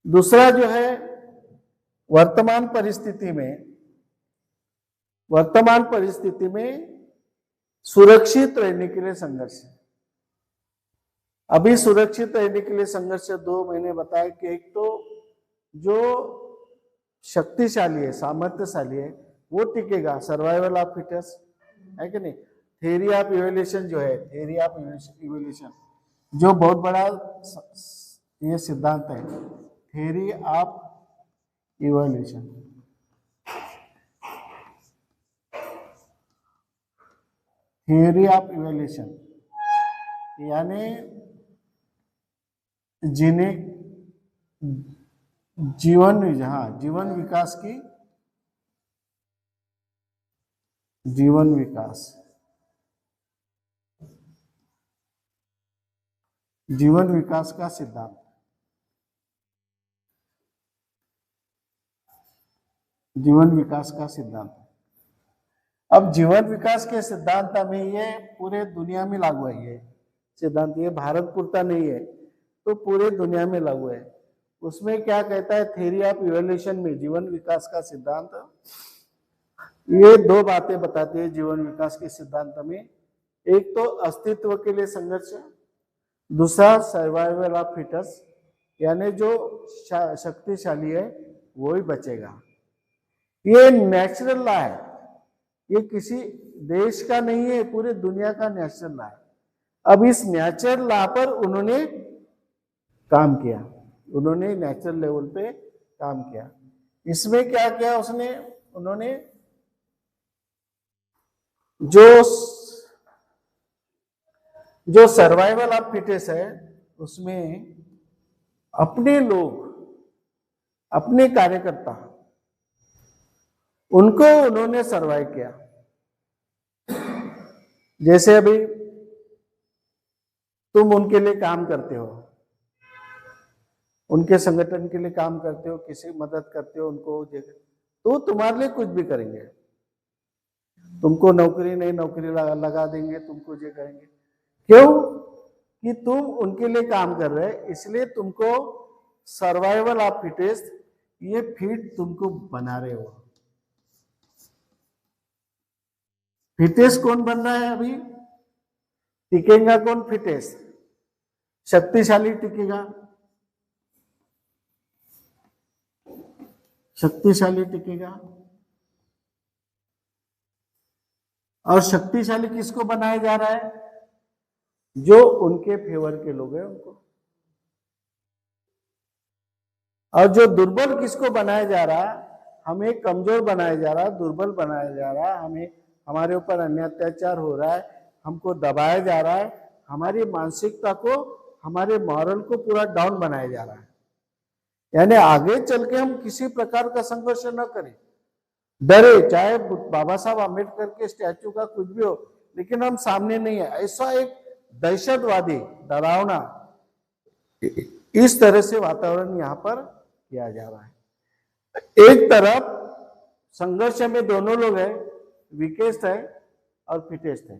दूसरा जो है वर्तमान परिस्थिति में सुरक्षित रहने के लिए संघर्ष है। अभी सुरक्षित रहने के लिए संघर्ष दो मैंने बताया कि एक तो जो शक्तिशाली है, सामर्थ्यशाली है, वो टिकेगा, सर्वाइवल ऑफ फिटेस्ट है कि नहीं। थ्योरी ऑफ इवोल्यूशन जो है, थ्योरी ऑफ इवोल्यूशन जो बहुत बड़ा ये सिद्धांत है, theory of evolution. Theory of evolution यानी जीवन विकास की जीवन विकास का सिद्धांत। जीवन विकास का सिद्धांत। अब जीवन विकास के सिद्धांत में ये पूरे दुनिया में लागू है। ये सिद्धांत ये भारत पुरता नहीं है, तो पूरे दुनिया में लागू है। उसमें क्या कहता है, थ्योरी ऑफ इवोल्यूशन में जीवन विकास का सिद्धांत ये दो बातें बताती है जीवन विकास के सिद्धांत में। एक तो अस्तित्व के लिए संघर्ष, दूसरा सर्वाइवल ऑफ फिटेस्ट, यानी जो शक्तिशाली है वो ही बचेगा। ये नेचुरल लॉ है, ये किसी देश का नहीं है, पूरे दुनिया का नेचुरल लॉ है। अब इस नेचुरल लॉ पर उन्होंने काम किया, उन्होंने नेचुरल लेवल पे काम किया। इसमें क्या किया उन्होंने जो सर्वाइवल ऑफ फिटेस्ट है उसमें अपने लोग, अपने कार्यकर्ता, उनको उन्होंने सर्वाइव किया। जैसे अभी तुम उनके लिए काम करते हो, उनके संगठन के लिए काम करते हो, किसी मदद करते हो उनको, तो तुम्हारे लिए कुछ भी करेंगे। तुमको नौकरी नहीं नौकरी लगा देंगे, तुमको ये करेंगे। क्यों? कि तुम उनके लिए काम कर रहे हैं, इसलिए तुमको सर्वाइवल ऑफ फिटेस्ट, ये फिट तुमको बना रहे हो। फिटेस्ट कौन बन रहा है अभी? टिकेगा कौन? फिटेस्ट। शक्तिशाली टिकेगा, शक्तिशाली टिकेगा। और शक्तिशाली किसको बनाया जा रहा है? जो उनके फेवर के लोग हैं उनको। और जो दुर्बल किसको बनाया जा रहा है? हमें कमजोर बनाया जा रहा है, दुर्बल बनाया जा रहा है, हमें हमारे ऊपर अन्य अत्याचार हो रहा है, हमको दबाया जा रहा है, हमारी मानसिकता को, हमारे मॉरल को पूरा डाउन बनाया जा रहा है। यानी आगे चल के हम किसी प्रकार का संघर्ष न करें, डरे, चाहे बाबा साहब आम्बेडकर के स्टैचू का कुछ भी हो, लेकिन हम सामने नहीं है। ऐसा एक दहशतवादी, डरावना, इस तरह से वातावरण यहाँ पर किया जा रहा है। एक तरफ संघर्ष में दोनों लोग हैं, वीकेस्ट है और फिटेस्ट है।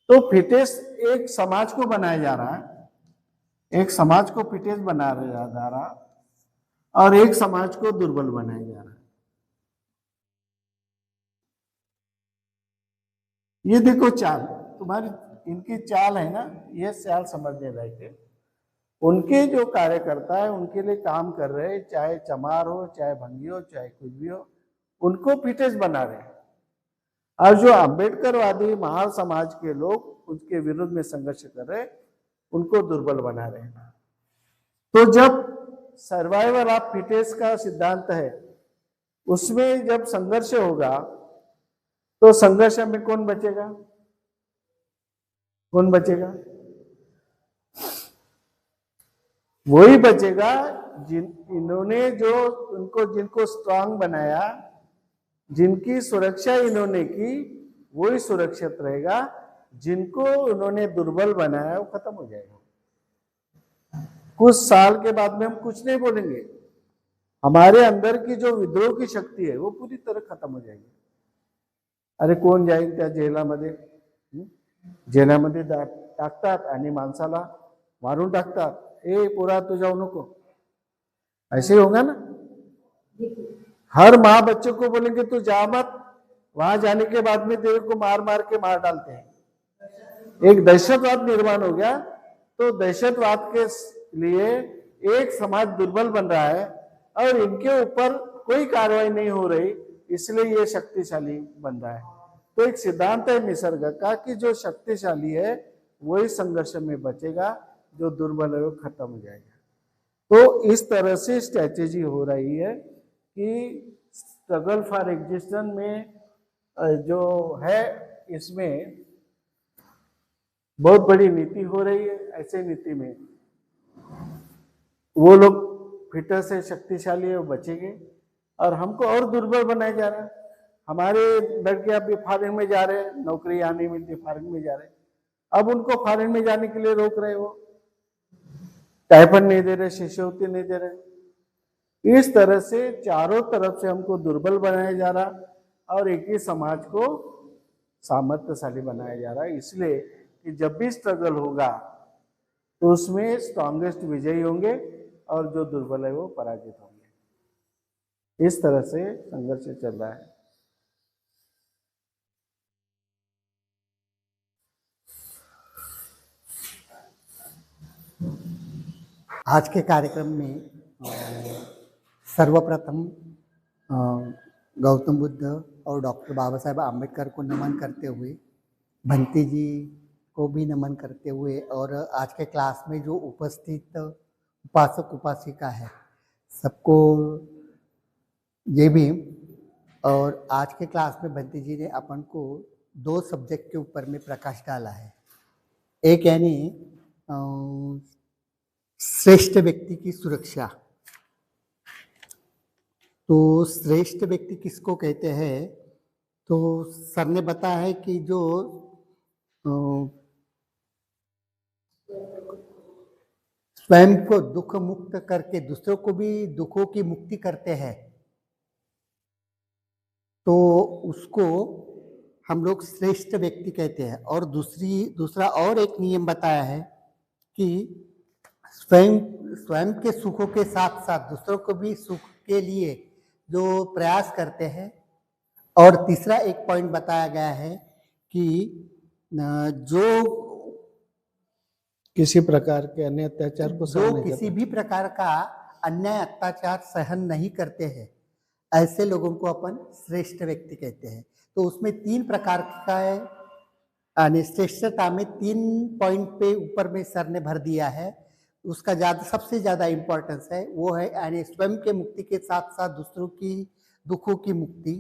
तो फिटेस्ट एक समाज को बनाया जा रहा है, एक समाज को फिटेस्ट बनाया जा रहा है, और एक समाज को दुर्बल बनाया जा रहा है। ये देखो चाल, तुम्हारी इनकी चाल है ना, ये चाल समझने लायक है। उनके जो कार्यकर्ता है उनके लिए काम कर रहे हैं, चाहे चमार हो, चाहे भंगी हो, चाहे कुछ भी हो, उनको फिटेस्ट बना रहे हैं। और जो अम्बेडकरवादी महार समाज के लोग उनके विरुद्ध में संघर्ष कर रहे हैं, उनको दुर्बल बना रहे हैं। तो जब सर्वाइवल ऑफ फिटेस्ट का सिद्धांत है, उसमें जब संघर्ष होगा तो संघर्ष में कौन बचेगा? कौन बचेगा? वही बचेगा इन्होंने जो जिनको स्ट्रांग बनाया, जिनकी सुरक्षा इन्होंने की, वही सुरक्षित रहेगा। जिनको उन्होंने दुर्बल बनाया वो खत्म हो जाएगा। कुछ साल के बाद में हम कुछ नहीं बोलेंगे, हमारे अंदर की जो विद्रोह की शक्ति है वो पूरी तरह खत्म हो जाएगी। अरे कोण जाईल त्या जेलामध्ये? जेलामध्ये टाकतात आणि माणसाला मारून टाकतात, ए पोरा तू जाऊ नको, ऐसे ही होगा ना। हर माँ बच्चे को बोलेंगे तू जा मत, वहां जाने के बाद में तेरे को मार मार के मार डालते हैं। एक दहशतवाद निर्माण हो गया। तो दहशतवाद के लिए एक समाज दुर्बल बन रहा है और इनके ऊपर कोई कार्रवाई नहीं हो रही, इसलिए ये शक्तिशाली बन रहा है। तो एक सिद्धांत है निसर्ग का कि जो शक्तिशाली है वही संघर्ष में बचेगा, जो दुर्बल है वो खत्म हो जाएगा। तो इस तरह से स्ट्रेटेजी हो रही है कि स्ट्रगल फॉर एग्जिस्टेंस में जो है, इसमें बहुत बड़ी नीति हो रही है। ऐसे नीति में वो लोग फिटर से शक्तिशाली है वो बचेंगे और हमको और दुर्बल बनाया जा रहा है। हमारे लड़के अभी फॉरेन में जा रहे हैं, नौकरी आने मिलती, फॉरेन में जा रहे हैं। अब उनको फॉरेन में जाने के लिए रोक रहे, वो टाइफन नहीं दे रहे, शिष्यवृत्ति नहीं दे रहे। इस तरह से चारों तरफ से हमको दुर्बल बनाया जा रहा और एक ही समाज को सामर्थ्यशाली बनाया जा रहा है। इसलिए कि जब भी स्ट्रगल होगा तो उसमें स्ट्रॉन्गेस्ट विजयी होंगे और जो दुर्बल है वो पराजित होंगे। इस तरह से संघर्ष चल रहा है। आज के कार्यक्रम में सर्वप्रथम गौतम बुद्ध और डॉक्टर बाबा साहेब आम्बेडकर को नमन करते हुए, भंती जी को भी नमन करते हुए, और आज के क्लास में जो उपस्थित उपासक उपासिका है सबको ये भी। और आज के क्लास में भंती जी ने अपन को 2 सब्जेक्ट के ऊपर में प्रकाश डाला है। एक यानी श्रेष्ठ व्यक्ति की सुरक्षा। तो श्रेष्ठ व्यक्ति किसको कहते हैं? तो सर ने बताया है कि जो स्वयं को दुख मुक्त करके दूसरों को भी दुखों की मुक्ति करते हैं, तो उसको हम लोग श्रेष्ठ व्यक्ति कहते हैं। और दूसरा और एक नियम बताया है कि स्वयं के सुखों के साथ साथ दूसरों को भी सुख के लिए जो प्रयास करते हैं। और तीसरा एक पॉइंट बताया गया है कि जो किसी प्रकार के अन्य अत्याचार को जो किसी भी प्रकार का अन्याय अत्याचार सहन नहीं करते हैं, ऐसे लोगों को अपन श्रेष्ठ व्यक्ति कहते हैं। तो उसमें 3 प्रकार का है, यानी श्रेष्ठता में 3 पॉइंट पे ऊपर में सर ने भर दिया है। उसका सबसे ज्यादा इम्पोर्टेंस है वो है यानी स्वयं के मुक्ति के साथ साथ दूसरों की दुखों की मुक्ति,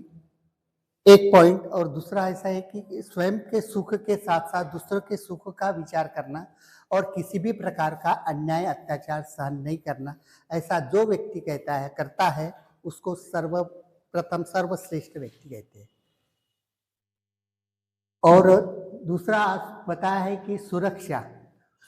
एक पॉइंट। और दूसरा ऐसा है कि स्वयं के सुख के साथ साथ दूसरों के सुख का विचार करना और किसी भी प्रकार का अन्याय अत्याचार सहन नहीं करना। ऐसा जो व्यक्ति करता है उसको सर्वप्रथम सर्वश्रेष्ठ व्यक्ति कहते हैं। और दूसरा बताया है कि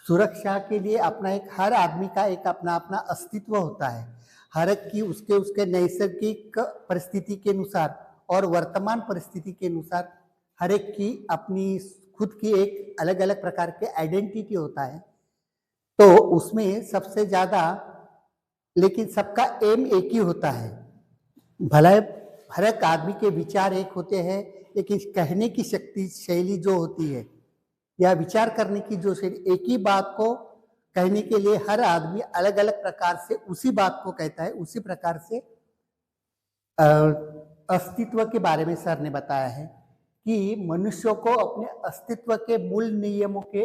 सुरक्षा के लिए अपना हर आदमी का एक अपना अपना अस्तित्व होता है। हर एक की उसके नैसर्गिक परिस्थिति के अनुसार और वर्तमान परिस्थिति के अनुसार हर एक की अपनी खुद की एक अलग अलग प्रकार के आइडेंटिटी होता है। तो उसमें सबसे ज्यादा, लेकिन सबका एम एक ही होता है। भले हर एक आदमी के विचार एक होते हैं, लेकिन कहने की शैली जो होती है या विचार करने की जो शैली, एक ही बात को कहने के लिए हर आदमी अलग अलग प्रकार से उसी बात को कहता है। उसी प्रकार से अस्तित्व के बारे में सर ने बताया है कि मनुष्यों को अपने अस्तित्व के मूल नियमों के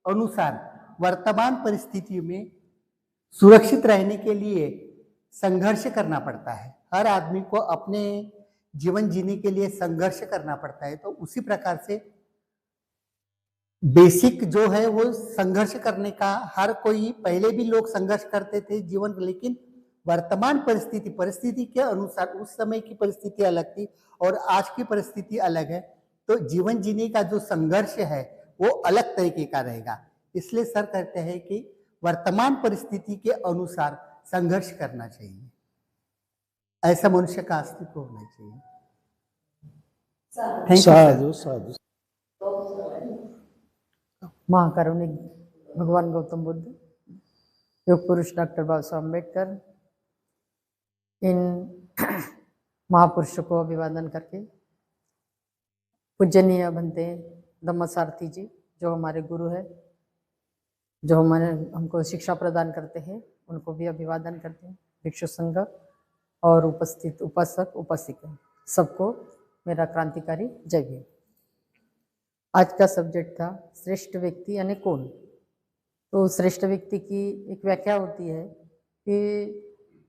अनुसार वर्तमान परिस्थिति में सुरक्षित रहने के लिए संघर्ष करना पड़ता है। हर आदमी को अपने जीवन जीने के लिए संघर्ष करना पड़ता है। तो उसी प्रकार से बेसिक जो है वो संघर्ष करने का, हर कोई, पहले भी लोग संघर्ष करते थे जीवन, लेकिन वर्तमान परिस्थिति के अनुसार उस समय की परिस्थिति अलग थी और आज की परिस्थिति अलग है। तो जीवन जीने का जो संघर्ष है वो अलग तरीके का रहेगा। इसलिए सर कहते हैं कि वर्तमान परिस्थिति के अनुसार संघर्ष करना चाहिए, ऐसा मनुष्य का अस्तित्व होना चाहिए। साधु साधु। महाकारुणिक भगवान गौतम बुद्ध, योग पुरुष डॉक्टर बाबा साहब अम्बेडकर, इन महापुरुषों को अभिवादन करके पूजनीय बनते धम्मसारथी जी जो हमारे गुरु है, जो हमारे हमको शिक्षा प्रदान करते हैं, उनको भी अभिवादन करते हैं। भिक्षु संघ और उपस्थित उपासक उपासिका सबको मेरा क्रांतिकारी जय भीम। आज का सब्जेक्ट था श्रेष्ठ व्यक्ति यानी कौन। तो श्रेष्ठ व्यक्ति की एक व्याख्या होती है कि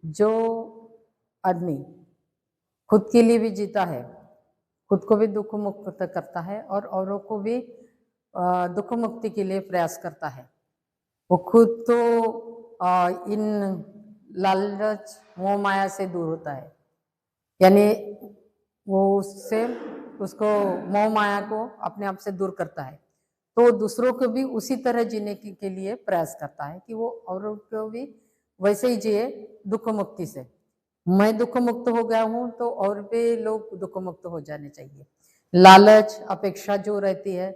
जो आदमी खुद के लिए भी जीता है, खुद को भी दुख मुक्त करता है और औरों को भी दुख मुक्ति के लिए प्रयास करता है। वो खुद तो इन लालच मोह माया से दूर होता है, यानी वो उसको मोह माया को अपने आप से दूर करता है, तो दूसरों को भी उसी तरह जीने के लिए प्रयास करता है कि वो औरों को भी वैसे ही जिए दुख मुक्ति से। मैं दुख मुक्त हो गया हूँ तो और भी लोग दुख मुक्त हो जाने चाहिए। लालच अपेक्षा जो रहती है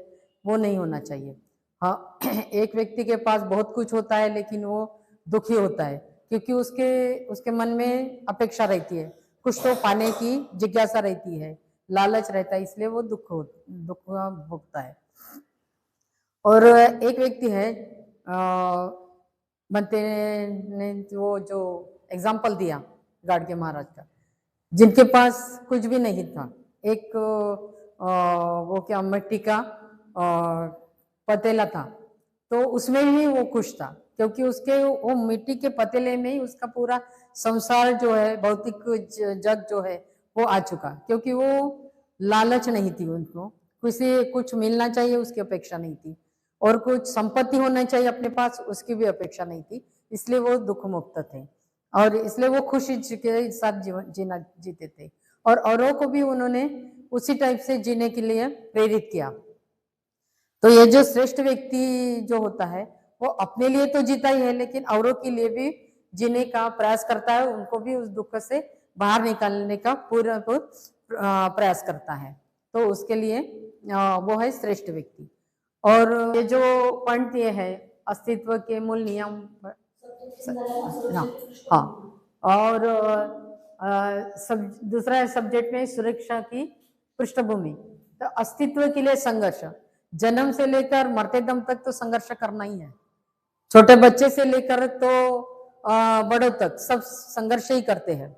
वो नहीं होना चाहिए। हाँ, एक व्यक्ति के पास बहुत कुछ होता है लेकिन वो दुखी होता है क्योंकि उसके मन में अपेक्षा रहती है, कुछ तो पाने की जिज्ञासा रहती है, लालच रहता है, इसलिए वो दुख भोगता है। और एक व्यक्ति है बनते ने वो जो एग्जाम्पल दिया गाड़गे महाराज का, जिनके पास कुछ भी नहीं था, एक वो क्या मिट्टी का पतीला था, तो उसमें ही वो खुश था क्योंकि उसके वो मिट्टी के पतीले में ही उसका पूरा संसार जो है, भौतिक जग जो है वो आ चुका, क्योंकि वो लालच नहीं थी उनको, किसी कुछ मिलना चाहिए उसकी अपेक्षा नहीं थी, और कुछ संपत्ति होना चाहिए अपने पास उसकी भी अपेक्षा नहीं थी, इसलिए वो दुख मुक्त थे और इसलिए वो खुशी के साथ जीना जीते थे और औरों को भी उन्होंने उसी टाइप से जीने के लिए प्रेरित किया। तो ये जो श्रेष्ठ व्यक्ति जो होता है वो अपने लिए तो जीता ही है लेकिन औरों के लिए भी जीने का प्रयास करता है, उनको भी उस दुख से बाहर निकालने का पूरा प्रयास करता है, तो उसके लिए वो है श्रेष्ठ व्यक्ति। और ये जो पॉइंट दिए है अस्तित्व के मूल नियम, हाँ, और दूसरा सब्जेक्ट में सुरक्षा की पृष्ठभूमि। तो अस्तित्व के लिए संघर्ष, जन्म से लेकर मरते दम तक तो संघर्ष करना ही है, छोटे बच्चे से लेकर तो बड़ों तक सब संघर्ष ही करते हैं।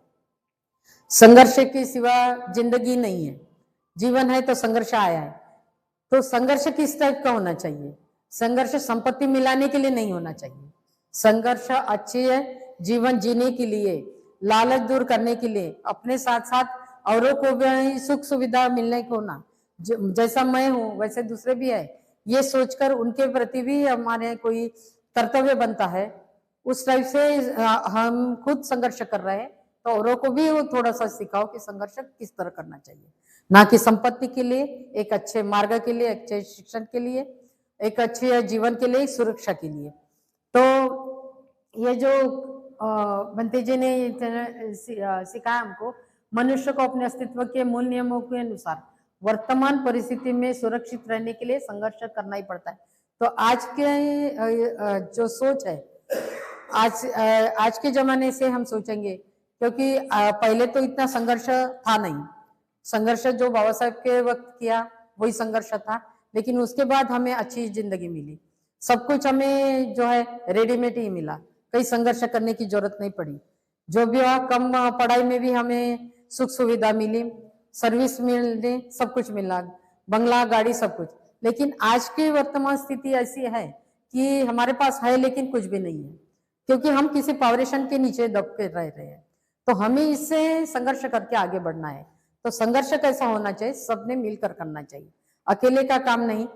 संघर्ष के सिवा जिंदगी नहीं है, जीवन है तो संघर्ष आया है। तो संघर्ष किस टाइप का होना चाहिए? संघर्ष संपत्ति मिलाने के लिए नहीं होना चाहिए, संघर्ष अच्छी है जीवन जीने के लिए, लालच दूर करने के लिए, अपने साथ साथ औरों को भी सुख सुविधा मिलने को ना, जैसा मैं हूँ वैसे दूसरे भी है, ये सोचकर उनके प्रति भी हमारे कोई कर्तव्य बनता है। उस टाइप से हम खुद संघर्ष कर रहे हैं तो औरों को भी वो थोड़ा सा सिखाओ कि संघर्ष किस तरह करना चाहिए, ना कि संपत्ति के लिए, एक अच्छे मार्ग के लिए, अच्छे शिक्षण के लिए, एक अच्छे जीवन के लिए, सुरक्षा के लिए। तो ये जो बंते जी ने सिखाया हमको, मनुष्य को अपने अस्तित्व के मूल नियमों के अनुसार वर्तमान परिस्थिति में सुरक्षित रहने के लिए संघर्ष करना ही पड़ता है। तो आज के जो सोच है, आज के जमाने से हम सोचेंगे, क्योंकि पहले तो इतना संघर्ष था नहीं, संघर्ष जो बाबा साहब के वक्त किया वही संघर्ष था, लेकिन उसके बाद हमें अच्छी जिंदगी मिली, सब कुछ हमें जो है रेडीमेड ही मिला, कई संघर्ष करने की जरूरत नहीं पड़ी। जो भी हुआ, कम पढ़ाई में भी हमें सुख सुविधा मिली, सर्विस मिली, सब कुछ मिला, बंगला गाड़ी सब कुछ। लेकिन आज की वर्तमान स्थिति ऐसी है कि हमारे पास है लेकिन कुछ भी नहीं है, क्योंकि हम किसी पावरेशन के नीचे दब के रह रहे हैं। तो हमें इससे संघर्ष करके आगे बढ़ना है। तो संघर्ष कैसा होना चाहिए? सबने मिलकर करना चाहिए, अकेले का काम नहीं।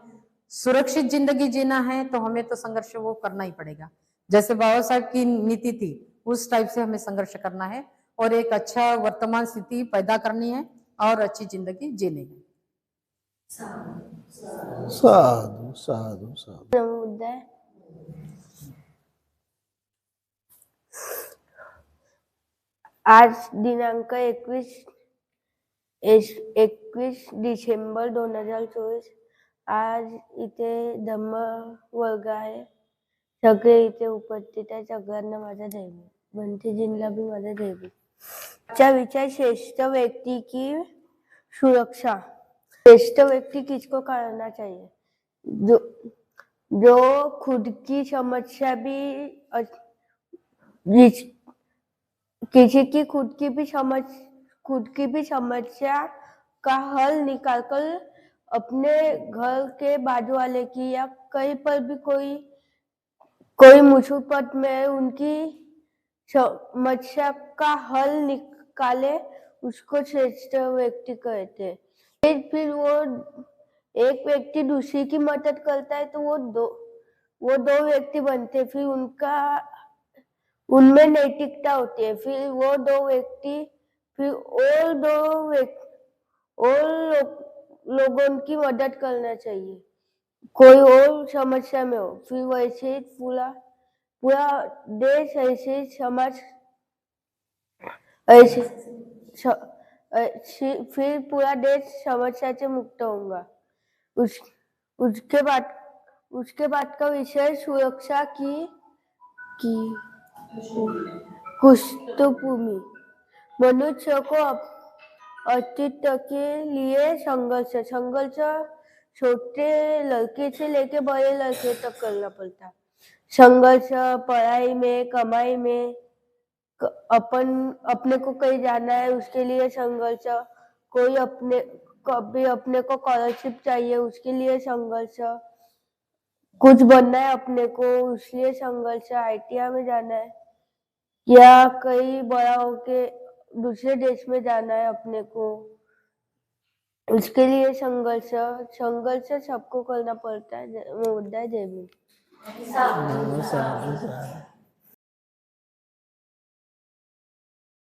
सुरक्षित जिंदगी जीना है तो हमें तो संघर्ष वो करना ही पड़ेगा, जैसे बाबा साहब की नीति थी उस टाइप से हमें संघर्ष करना है और एक अच्छा वर्तमान स्थिति पैदा करनी है और अच्छी जिंदगी जीनी है। साधु साधु साधु। आज दिनांक 21 डिसेंबर 2024, आज इथे धम्म वर्ग आहे, सगळे इथे उपस्थित आहे, सगळ्यांना माझा जय भीम, बंटीजींना भी माझा जय भीम। अच्छा विचार श्रेष्ठ व्यक्ति की सुरक्षा। श्रेष्ठ व्यक्ति किसको करना चाहिए? जो जो खुद की समस्या भी किसी की खुद की भी समस्या का हल निकालकर अपने घर के बाजू वाले की या कहीं पर भी कोई मुसीबत में उनकी समस्या का हल निकाले, उसको श्रेष्ठ व्यक्ति कहते हैं। फिर वो एक व्यक्ति दूसरी की मदद करता है तो वो दो व्यक्ति बनते हैं। फिर उनमें नैतिकता होती है। फिर वो दो व्यक्ति और लोगों की मदद करना चाहिए, कोई और समस्या में हो। फिर वैसे ही पूरा देश, ऐसे समाज, ऐसे फिर पूरा देश समस्या से मुक्त होगा। उसके बाद का विषय सुरक्षा की पृष्ठभूमि। मनुष्य को अस्तित्व के लिए संघर्ष छोटे लड़के से लेके बड़े लड़के तक करना पड़ता है। संघर्ष पढ़ाई में, कमाई में, अपने को कहीं जाना है उसके लिए संघर्ष, कभी अपने को स्कॉलरशिप चाहिए उसके लिए संघर्ष, कुछ बनना है अपने को उसलिए संघर्ष, ITI में जाना है या कहीं बड़ा होके दूसरे देश में जाना है अपने को, उसके लिए संघर्ष सबको करना पड़ता है। जय भीम।